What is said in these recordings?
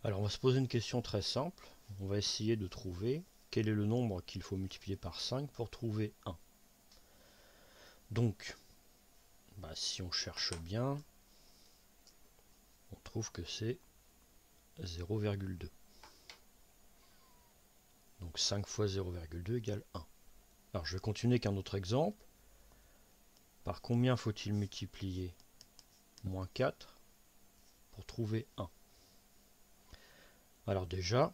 Alors on va se poser une question très simple. On va essayer de trouver quel est le nombre qu'il faut multiplier par 5 pour trouver 1. Donc, si on cherche bien, on trouve que c'est 0,2. Donc 5 fois 0,2 égale 1. Alors je vais continuer avec un autre exemple. Par combien faut-il multiplier moins 4 pour trouver 1? Alors déjà,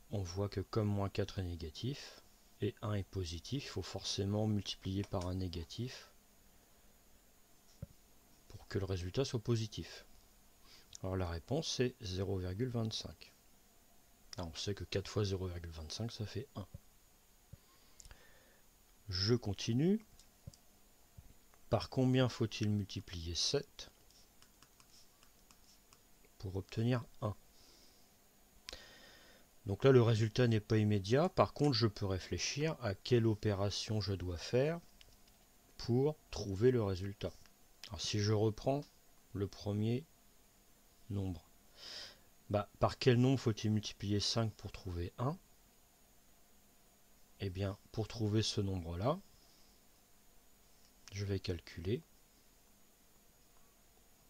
on voit que comme moins 4 est négatif et 1 est positif, il faut forcément multiplier par un négatif pour que le résultat soit positif. Alors la réponse c'est 0,25. On sait que 4 fois 0,25 ça fait 1. Je continue. Par combien faut-il multiplier 7 pour obtenir 1? Donc là le résultat n'est pas immédiat. Par contre je peux réfléchir à quelle opération je dois faire pour trouver le résultat. Alors si je reprends le premier nombre, par quel nombre faut-il multiplier 5 pour trouver 1? Eh bien, pour trouver ce nombre-là, je vais calculer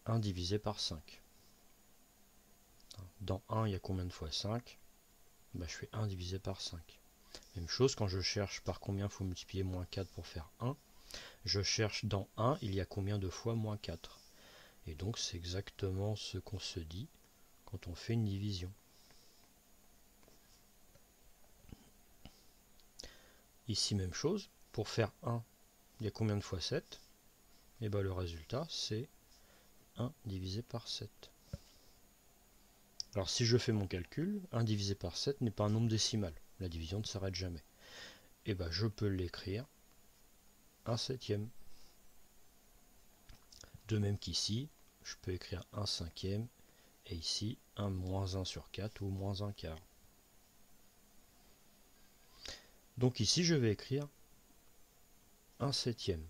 1 divisé par 5. Dans 1, il y a combien de fois 5? Je fais 1 divisé par 5. Même chose, quand je cherche par combien il faut multiplier moins 4 pour faire 1, je cherche dans 1, il y a combien de fois moins 4. Et donc, c'est exactement ce qu'on se dit quand on fait une division. Ici, même chose. Pour faire 1, il y a combien de fois 7? Et le résultat, c'est 1 divisé par 7. Alors si je fais mon calcul, 1 divisé par 7 n'est pas un nombre décimal. La division ne s'arrête jamais. Et je peux l'écrire 1 septième. De même qu'ici, je peux écrire 1 cinquième et ici 1 moins 1 sur 4 ou moins 1 quart. Donc ici je vais écrire 1 septième.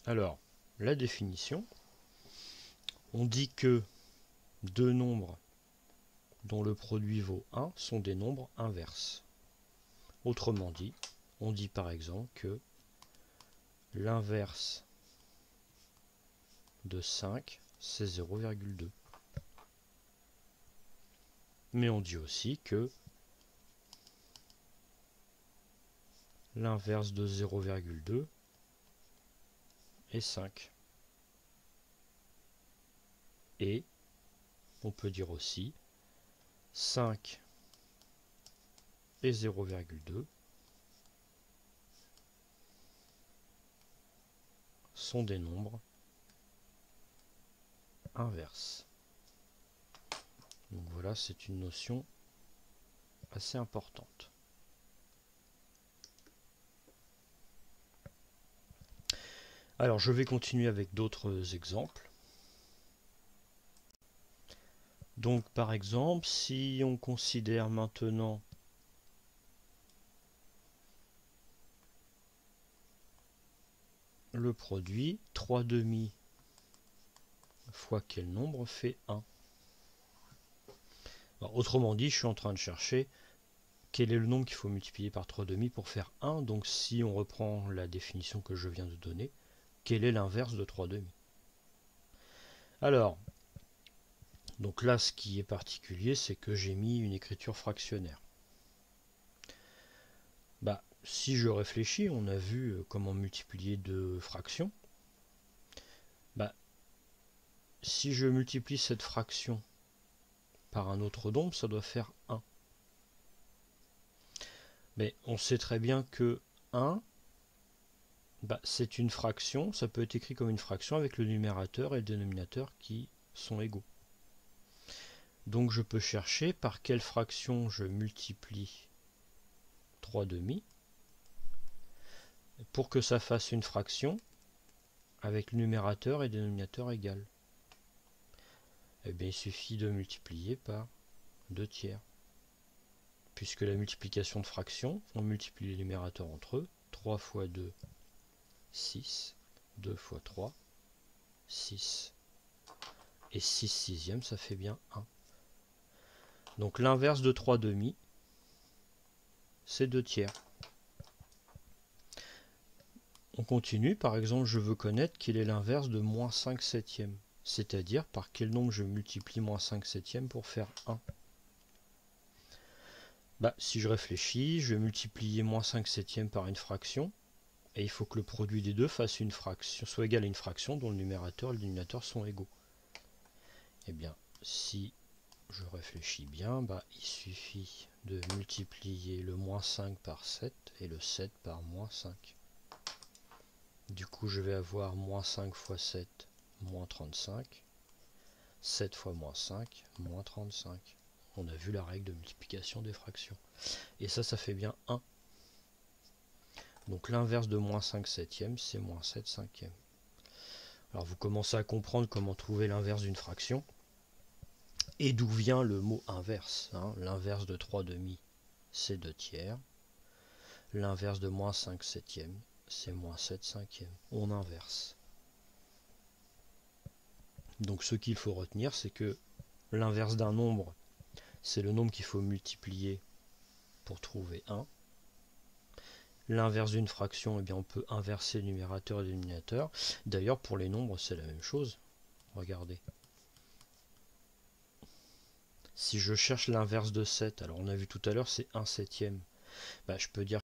Alors, la définition, on dit que deux nombres dont le produit vaut 1 sont des nombres inverses. Autrement dit, on dit par exemple que l'inverse de 5, c'est 0,2. Mais on dit aussi que l'inverse de 0,2 est 5. Et on peut dire aussi 5 et 0,2 sont des nombres inverses. Donc voilà, c'est une notion assez importante. Alors je vais continuer avec d'autres exemples. Donc par exemple, si on considère maintenant le produit 3 demi fois quel nombre fait 1. Alors, autrement dit, je suis en train de chercher quel est le nombre qu'il faut multiplier par 3 demi pour faire 1. Donc si on reprend la définition que je viens de donner, quel est l'inverse de 3 demi? Alors, donc là, ce qui est particulier, c'est que j'ai mis une écriture fractionnaire. Si je réfléchis, on a vu comment multiplier deux fractions. Si je multiplie cette fraction par un autre nombre, ça doit faire 1. Mais on sait très bien que 1, c'est une fraction, ça peut être écrit comme une fraction avec le numérateur et le dénominateur qui sont égaux. Donc je peux chercher par quelle fraction je multiplie 3 demi pour que ça fasse une fraction avec le numérateur et le dénominateur égal. Eh bien, il suffit de multiplier par 2 tiers. Puisque la multiplication de fractions, on multiplie les numérateurs entre eux. 3 fois 2, 6. 2 fois 3, 6. Et 6 sixièmes, ça fait bien 1. Donc l'inverse de 3 demi, c'est 2 tiers. On continue, par exemple, je veux connaître quel est l'inverse de moins 5 septièmes. C'est-à-dire par quel nombre je multiplie moins 5 septièmes pour faire 1. Bah, si je réfléchis, je vais multiplier moins 5 septièmes par une fraction. Et il faut que le produit des deux fasse une fraction, soit égal à une fraction dont le numérateur et le dénominateur sont égaux. Eh bien, si je réfléchis bien, bah, il suffit de multiplier le moins 5 par 7 et le 7 par moins 5. Du coup, je vais avoir moins 5 fois 7, moins 35. 7 fois moins 5, moins 35. On a vu la règle de multiplication des fractions. Et ça fait bien 1. Donc l'inverse de moins 5 septièmes, c'est moins 7 cinquièmes. Alors vous commencez à comprendre comment trouver l'inverse d'une fraction. Et d'où vient le mot inverse. L'inverse de 3 demi, c'est 2 tiers. L'inverse de moins 5 septièmes, c'est moins 7 cinquièmes. On inverse. Donc ce qu'il faut retenir, c'est que l'inverse d'un nombre, c'est le nombre qu'il faut multiplier pour trouver 1. L'inverse d'une fraction, eh bien on peut inverser le numérateur et le dénominateur. D'ailleurs, pour les nombres, c'est la même chose. Regardez. Si je cherche l'inverse de 7, alors on a vu tout à l'heure, c'est 1 septième. Bah, je peux dire